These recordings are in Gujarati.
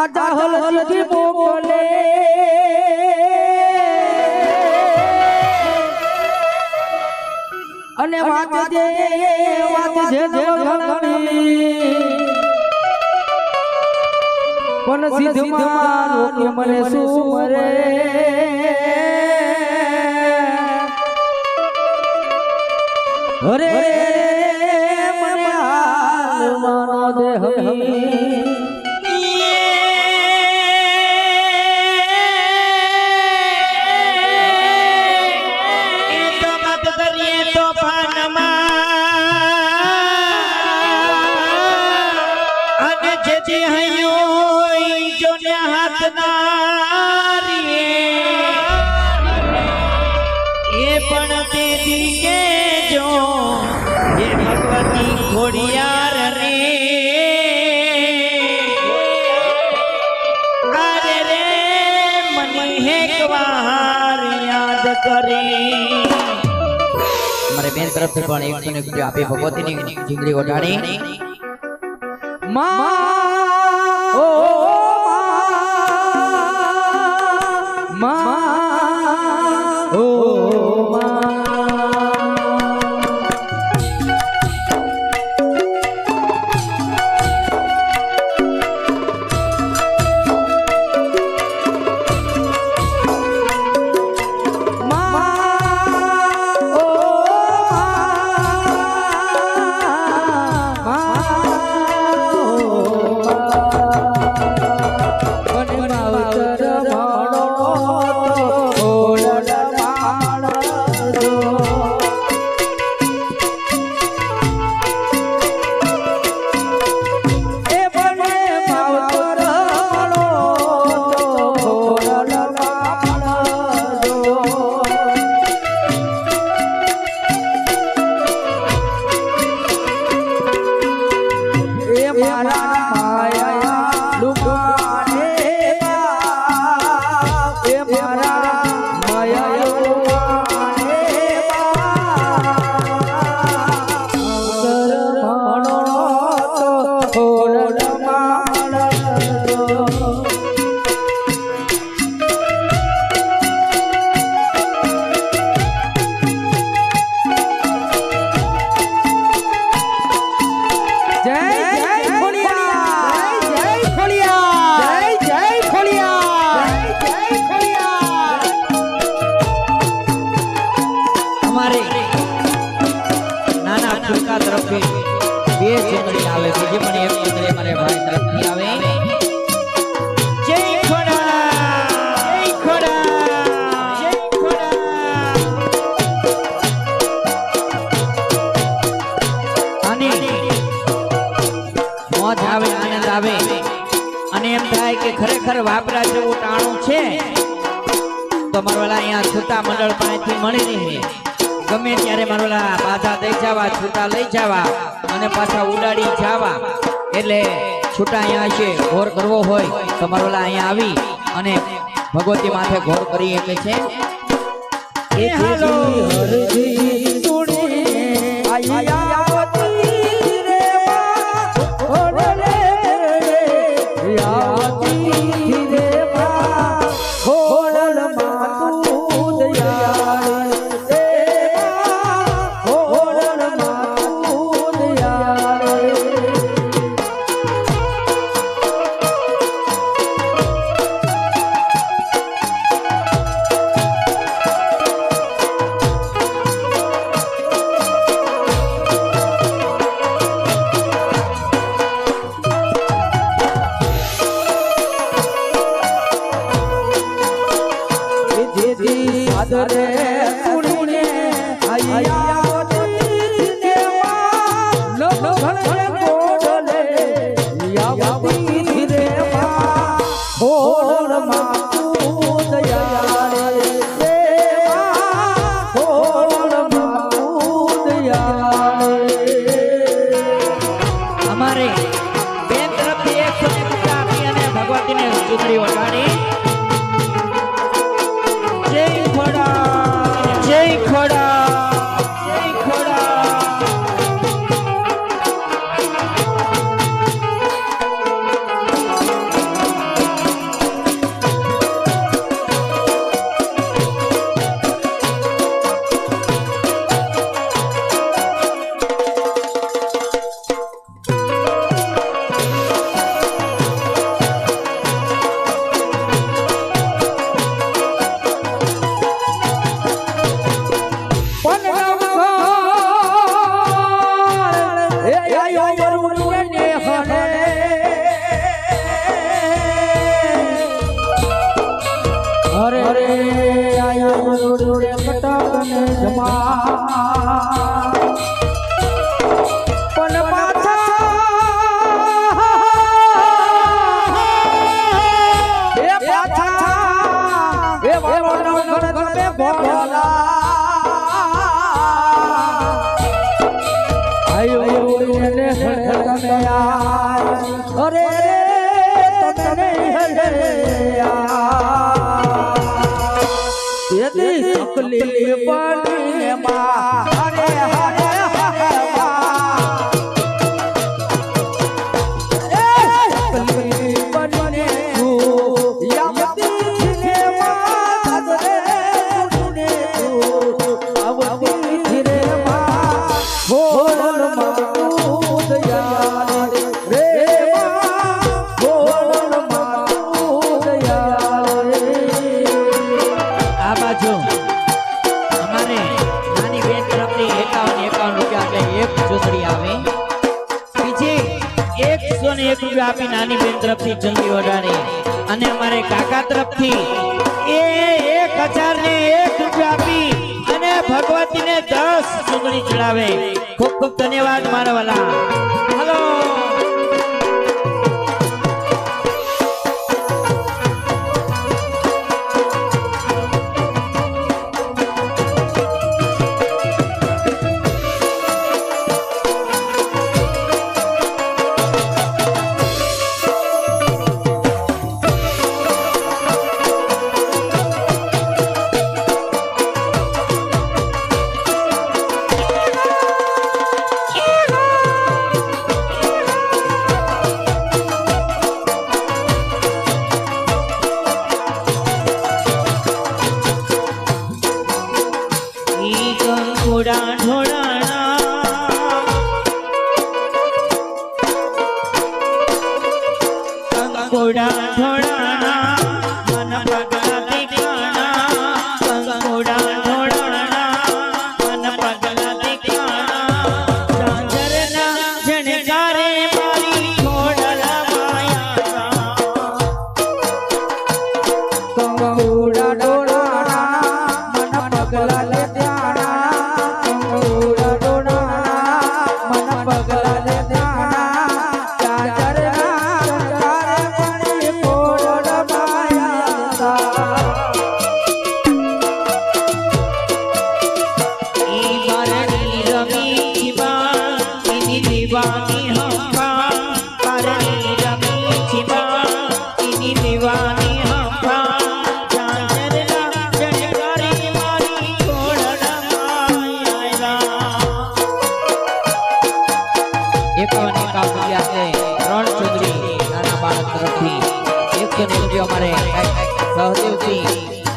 આજા હલતી મોકલે અને વાત જે નવઘણી પણ સિદ્ધમાં રોકે મને શું મરે અરે મને હાલવાનો દેહ ઘોડિયાર રે અરે રે મને એક વાર યાદ કરી મારે બેન તરફથી પણ 101 રૂપિયા આપી ભગવતીની જીંગડી ઓઢાડી માં ઓ માં ઓ ખરેખર વાપરા જેવું ટાણું છે તો મારવાલા અહીંયા છૂટા મંડળ પાસેથી મળી રહી ગમે ત્યારે મારવાલા પાછા દઈ જવા છૂટા લઈ જવા અને પાછા ઉડાડી જવા એટલે છૂટા અહીંયા છે ઘોર કરવો હોય તો મારવાલા અહીંયા આવી અને ભગવતી માથે ઘોર કરી એટલે છે એ હાલો હરજી સુણી આયા આયો વરુણ ને હરે હરે હરે આયો વરુણ ને કટક ને જમા પણ પાછા એ પાછા એ વરુણ ગણત મે ભોળા અરે તને યદી તકલીફ પડી માં અરે હરે તકલીફ પડીને તું યામતી ને માં તને ને તું આવતી ધીરે માં બોલ માં આપી નાની બેન તરફથી ચંદી વડાણી અને અમારે કાકા તરફથી 1000 ને 1 રૂપિયા આપી અને ભગવતીને 10 ચુંદડી ચડાવે. ખૂબ ખૂબ ધન્યવાદ મારા વાલા. હલો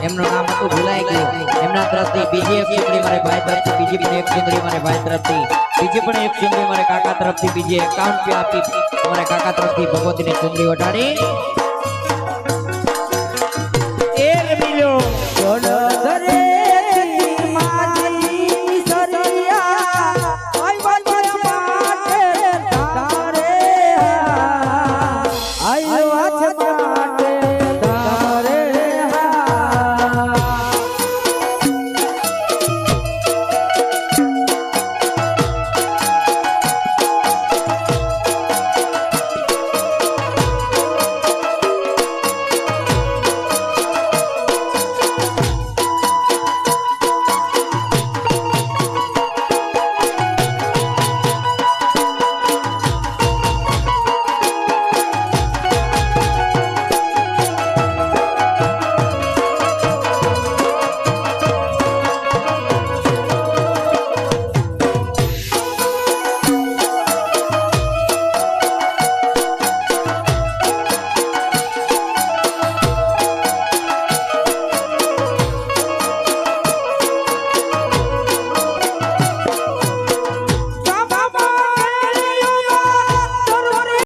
એમનું નામ હતું ભૂલાઈ ગયું. એમના તરફથી બીજી એક ચુંદડી મારે ભાઈ તરફથી, બીજી પણ એક ચુંદડી મારે ભાઈ તરફથી, બીજી પણ એક ચુંદડી મારે કાકા તરફથી, બીજી 51 રૂપિયા આપી મારે કાકા તરફથી ભગવતીને ચુંદડી વટાડી.